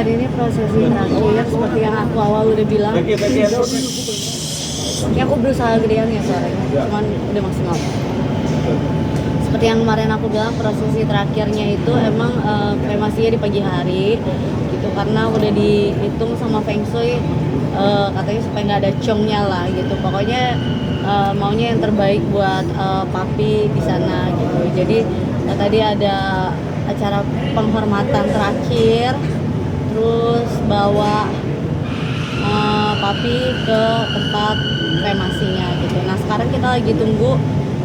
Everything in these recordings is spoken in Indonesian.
hari ini prosesi terakhir seperti yang aku awal udah bilang. Ini aku berusaha gedean ya suaranya, cuman udah maksimal. Seperti yang kemarin aku bilang, prosesi terakhirnya itu emang kremasinya di pagi hari gitu, karena udah dihitung sama Feng Shui, katanya supaya nggak ada congnya lah gitu. Pokoknya maunya yang terbaik buat papi di sana gitu. Jadi tadi ada acara penghormatan terakhir, terus bawa papi ke tempat kremasinya gitu. Nah sekarang kita lagi tunggu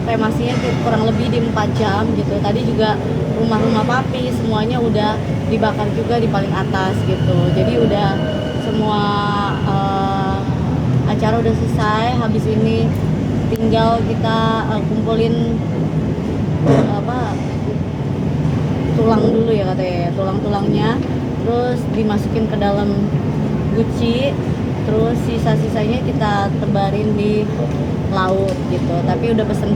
kremasinya kurang lebih di 4 jam gitu. Tadi juga rumah-rumah papi semuanya udah dibakar juga di paling atas gitu. Jadi udah semua acara udah selesai. Habis ini tinggal kita kumpulin tulang dulu ya katanya, tulang-tulangnya, terus dimasukin ke dalam guci, terus sisa-sisanya kita tebarin di laut gitu. Tapi udah pesen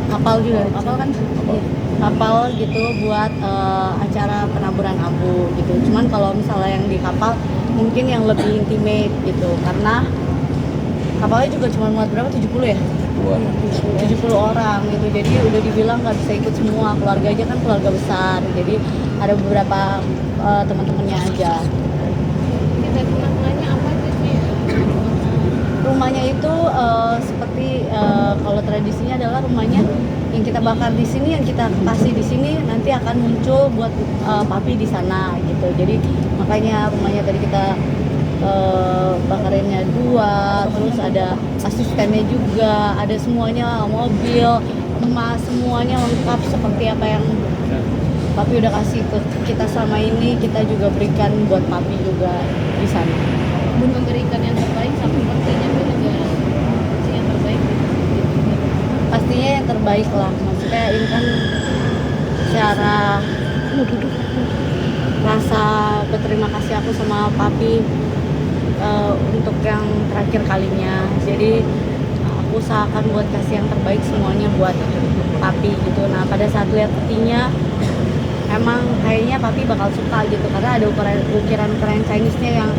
kapal juga, kapal kan? Iya. Kapal gitu buat acara penaburan abu gitu. Cuman kalau misalnya yang di kapal mungkin yang lebih intimate gitu, karena kapalnya juga cuma muat berapa, 70 ya? 70 orang gitu. Jadi udah dibilang nggak bisa ikut semua, keluarga aja kan keluarga besar. Jadi ada beberapa teman-temannya aja. Rumahnya apa sih? Rumahnya itu seperti kalau tradisinya adalah rumahnya yang kita bakar di sini, yang kita kasih di sini nanti akan muncul buat papi di sana gitu. Jadi makanya rumahnya tadi kita bakarinnya 2, terus ada asistennya juga, ada semuanya, mobil, emas, semuanya lengkap seperti apa yang papi udah kasih ke kita selama ini, kita juga berikan buat papi juga di sana. Memberikan yang terbaik, sampai pastinya negara yang terbaik. Pastinya yang terbaik lah, maksudnya ini kan secara rasa berterima kasih aku sama papi untuk yang terakhir kalinya. Jadi aku usahakan buat kasih yang terbaik semuanya buat papi gitu. Nah pada saat lihat petinya emang kayaknya papi bakal suka gitu, karena ada ukiran Chinese-nya yang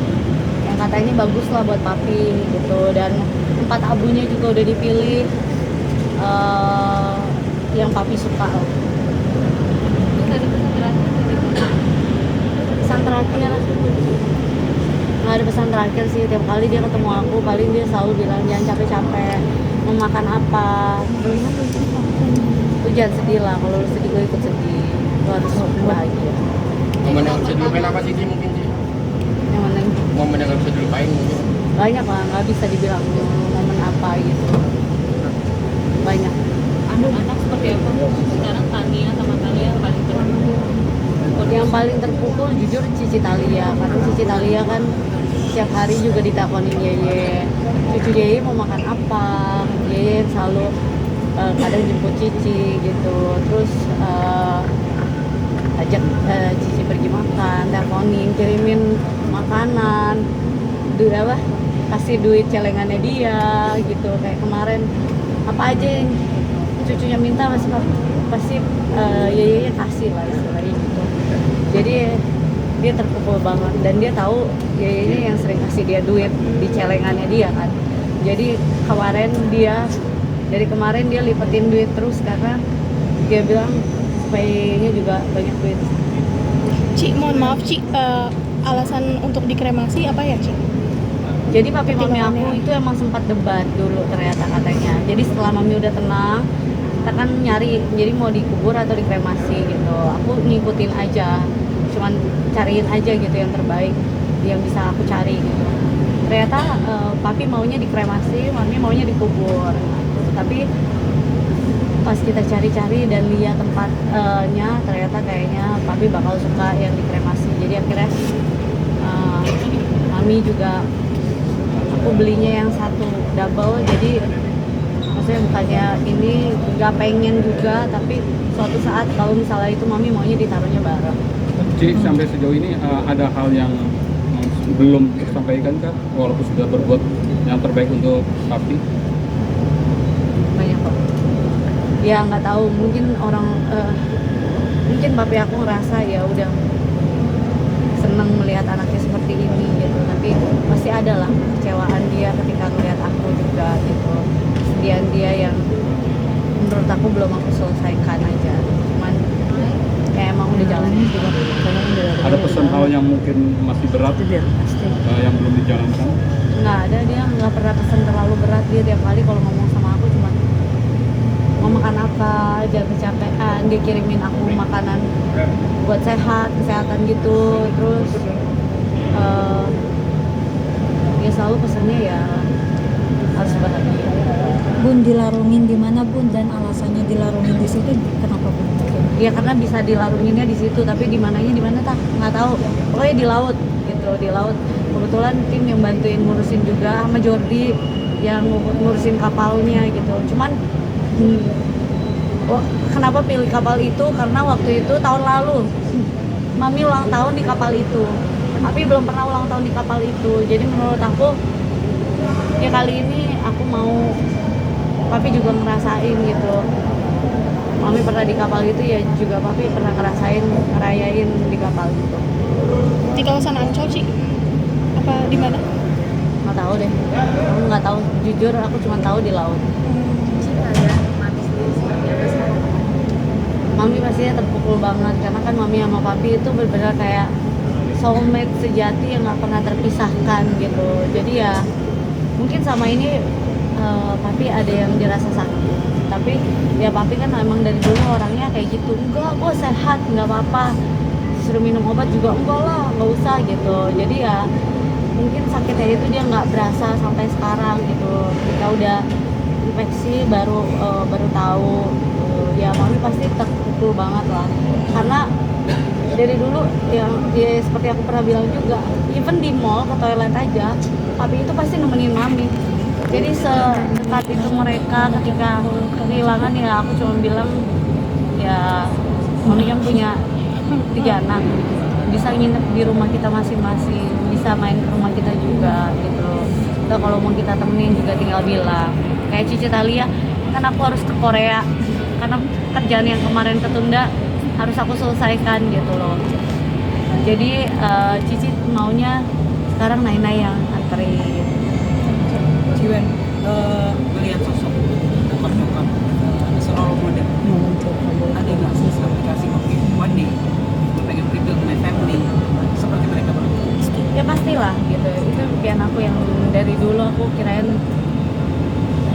katanya bagus lah buat papi gitu. Dan tempat abunya juga udah dipilih yang papi suka lah. Pesan terakhir nggak ada pesan terakhir sih. Tiap kali dia ketemu aku paling dia selalu bilang jangan capek-capek, mau makan apa, terus lu jangan sedih lah, kalau lu sedih gue ikut sedih, lu harus bahagia. Momen yang bisa dilupain apa sih mungkin sih? Yang mana? Momen yang nggak bisa dilupain mungkin. Banyak lah, nggak bisa dibilang momen apa gitu, banyak. Anak-anak seperti apa? Sekarang Tania sama Talia paling terpukul. Yang paling terpukul jujur Cici Talia, karena Cici Talia kan setiap hari juga ditakonin Yeye, cucu Yeye mau makan apa, Yeye selalu kadang jemput Cici gitu, terus ajak Cici pergi makan, teleponin, kirimin makanan, kasih duit celengannya dia gitu. Kayak kemarin apa aja yang cucunya minta pasti Yeye kasih lah istilahnya gitu. Jadi dia terpukul banget, dan dia tahu Yeye yang sering kasih dia duit di celengannya dia kan. Jadi dari kemarin dia lipetin duit terus, karena dia bilang supaya Yeye juga banyak duit. Ci, mohon maaf Ci, alasan untuk dikremasi apa ya Ci? Jadi papi mami aku itu emang sempat debat dulu ternyata katanya. Jadi setelah mami udah tenang, kita kan nyari jadi mau dikubur atau dikremasi gitu. Aku ngikutin aja, cuman cariin aja gitu yang terbaik yang bisa aku cari gitu. Ternyata papi maunya dikremasi, mami maunya dikubur. Tapi pas kita cari-cari dan lihat tempatnya, ternyata kayaknya papi bakal suka yang dikremasi. Jadi akhirnya mami juga, aku belinya yang satu double, jadi maksudnya bukannya ini nggak pengen juga, tapi suatu saat kalau misalnya itu mami maunya ditaruhnya bareng. Jadi sampai sejauh ini ada hal yang belum tersampaikan kah, walaupun sudah berbuat yang terbaik untuk papi? Banyak kok ya, nggak tahu, mungkin orang mungkin papi aku ngerasa ya udah senang melihat anaknya seperti ini gitu, tapi masih ada lah kecewaan dia ketika melihat aku juga gitu, kesedihan dia yang menurut aku belum aku selesaikan aja, cuman ya emang udah jalannya juga karena udah Ada pesan hal yang mungkin masih berat pasti yang belum dijalankan? nggak ada, dia nggak pernah pesan terlalu berat. Dia tiap kali kalau ngomong sama aku cuma mau makan apa, jangan kecapean, dia kirimin aku makanan buat kesehatan gitu. Terus dia selalu pesannya ya harus bahagia. Bun, dilarungin di mana Bun, dan alasannya dilarungin di situ kenapa Bun? Ya karena bisa dilarunginnya di situ, tapi di mana tah nggak tahu, pokoknya di laut gitu, di laut. Kebetulan tim yang bantuin ngurusin juga sama Jordi yang ngurusin kapalnya gitu. Cuman kenapa pilih kapal itu, karena waktu itu tahun lalu Mami ulang tahun di kapal itu, tapi belum pernah ulang tahun di kapal itu. Jadi menurut aku ya kali ini aku mau Papi juga ngerasain gitu. Mami pernah di kapal itu, ya juga Papi pernah ngerayain di kapal itu. Di kawasan Ancol, Ci? Apa di mana? Nggak tahu deh, aku nggak tahu, jujur aku cuma tahu di laut. Mami pastinya terpukul banget karena kan Mami sama Papi itu benar-benar kayak soulmate sejati yang nggak pernah terpisahkan gitu. Jadi ya mungkin sama ini Papi ada yang dirasa sakit, tapi ya Papi kan emang dari dulu orangnya kayak gitu, enggak gue sehat nggak apa-apa, suruh minum obat juga enggak lah, nggak usah gitu. Jadi ya mungkin sakitnya itu dia nggak berasa sampai sekarang gitu. Kita udah infeksi baru tahu. Ya Mami pasti terpukul banget lah, karena dari dulu yang ya, seperti aku pernah bilang juga, even di mall ke toilet aja Papi itu pasti nemenin Mami. Jadi sedekat itu mereka ketika kehilangan, ya aku cuma bilang ya Mami yang punya 3 anak, bisa nginep di rumah kita masing-masing, bisa main ke rumah kita juga gitu. Atau kalau mau kita temenin juga tinggal bilang. Kayak Cici Talia, kan aku harus ke Korea karena kerjaan yang kemarin ketunda harus aku selesaikan gitu loh. Jadi Cici maunya sekarang Nainai yang anterin. Ciwen, melihat sosok nyokap seorang muda, ada nggak sih aplikasi mungkin one day gue pengen rebuild my family seperti mereka berdua? Ya pastilah gitu, itu impian aku yang dari dulu aku kirain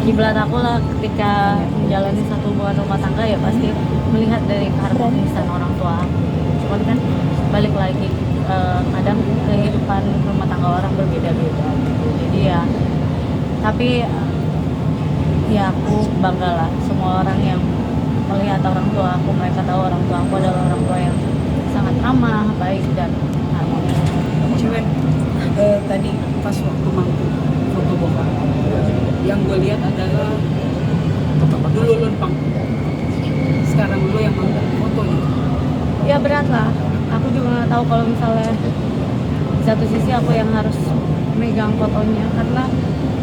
kiblat aku lah ketika menjalani satu hubungan rumah tangga, ya pasti melihat dari keharmonisan orang tua aku. Cuman kan balik lagi kadang kehidupan rumah tangga orang berbeda-beda gitu. Jadi ya tapi ya aku bangga lah semua orang yang melihat orang tua aku, mereka tahu orang tua aku adalah orang tua yang sangat ramah, baik dan harmonis. Ciwen, tadi pas waktu mangku foto bokap, yang gue lihat adalah dulu lu pang, sekarang lu yang mangku fotonya. Ya berat lah, aku juga nggak tahu kalau misalnya di satu sisi aku yang harus megang fotonya, karena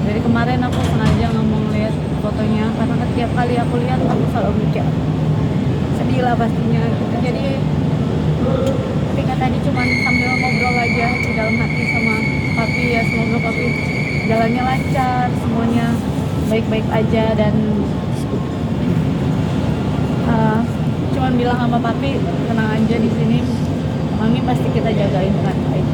dari kemarin aku sengaja nggak mau ngeliat fotonya karena setiap kali aku lihat aku selalu mikir sedih lah pastinya gitu. Jadi ketika tadi cuma sambil ngobrol aja di dalam hati sama Papi, ya semoga Papi jalannya lancar, semuanya baik-baik aja, dan cuman bilang sama Papi tenang aja, di sini Mami pasti kita jagain kan baik.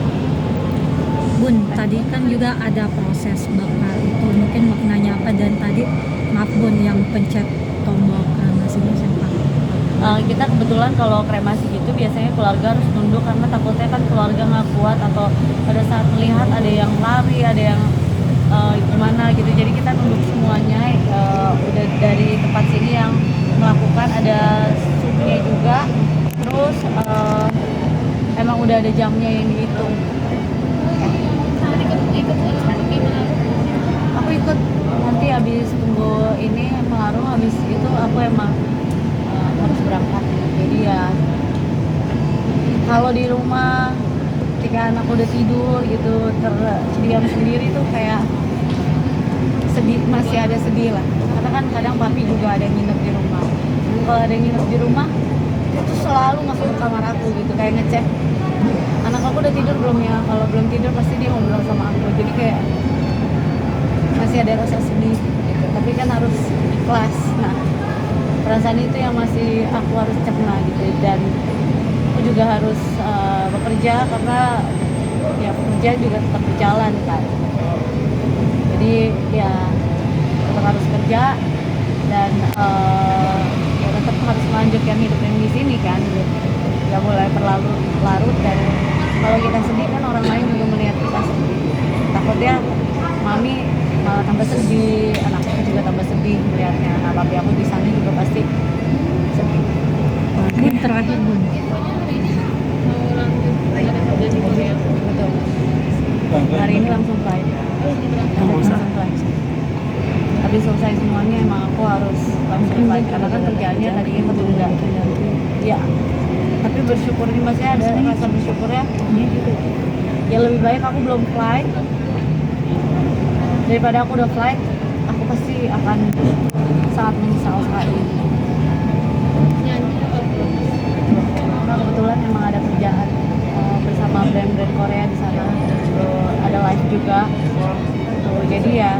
Bun, tadi kan juga ada proses bakar itu, mungkin maknanya apa, dan tadi maaf Bun yang pencet tombol kremasinya siapa? Kita kebetulan kalau kremasi gitu biasanya keluarga harus nunduk karena takutnya kan keluarga nggak kuat atau pada saat melihat ada yang lari, ada yang gimana gitu. Jadi kita nunduk semuanya. Udah dari tempat sini yang melakukan, ada supnya juga. Terus emang udah ada jamnya yang dihitung. Aku ikut nanti habis tunggu ini pengaruh, habis itu aku emang harus berangkat. Jadi ya kalau di rumah ketika anak udah tidur gitu terdiam sendiri tuh kayak sedih, masih ada sedih lah, karena kan kadang Papi juga ada yang nginep di rumah. Dan kalau ada yang nginep di rumah itu selalu masuk ke kamar aku gitu, kayak ngecek anak aku udah tidur belum ya, kalau belum tidur pasti dia ngobrol sama aku, jadi kayak masih ada rasa sedih gitu, tapi kan harus ikhlas. Nah, perasaan itu yang masih aku harus cerna gitu, dan aku juga harus bekerja karena ya pekerja juga tetap berjalan kan, jadi ya tetap harus kerja dan ya tetap harus melanjutkan hidup yang di sini kan, nggak boleh berlarut-larut. Dan kalau kita sedih kan orang lain juga melihat kita sedih, takutnya mami malah tambah sedih, anakku juga tambah sedih melihatnya. Nah, papi aku di sana juga pasti sedih. Bun, terakhir Bun. Infonya hari ini mau lanjut ada kerja di Korea. Betul. Hari ini langsung flight. Langsung flight. Habis selesai semuanya emang aku harus langsung flight karena kan kerjaannya tadinya ketunda. Ya. Tapi bersyukur nih, masih ada rasa bersyukurnya. Ya lebih baik aku belum flight daripada aku udah flight. Aku pasti akan sangat menyesal sekali. Nyanyi apa belum? Karena kebetulan emang ada kerjaan bersama brand-brand Korea di sana, ada live juga. Tuh, jadi ya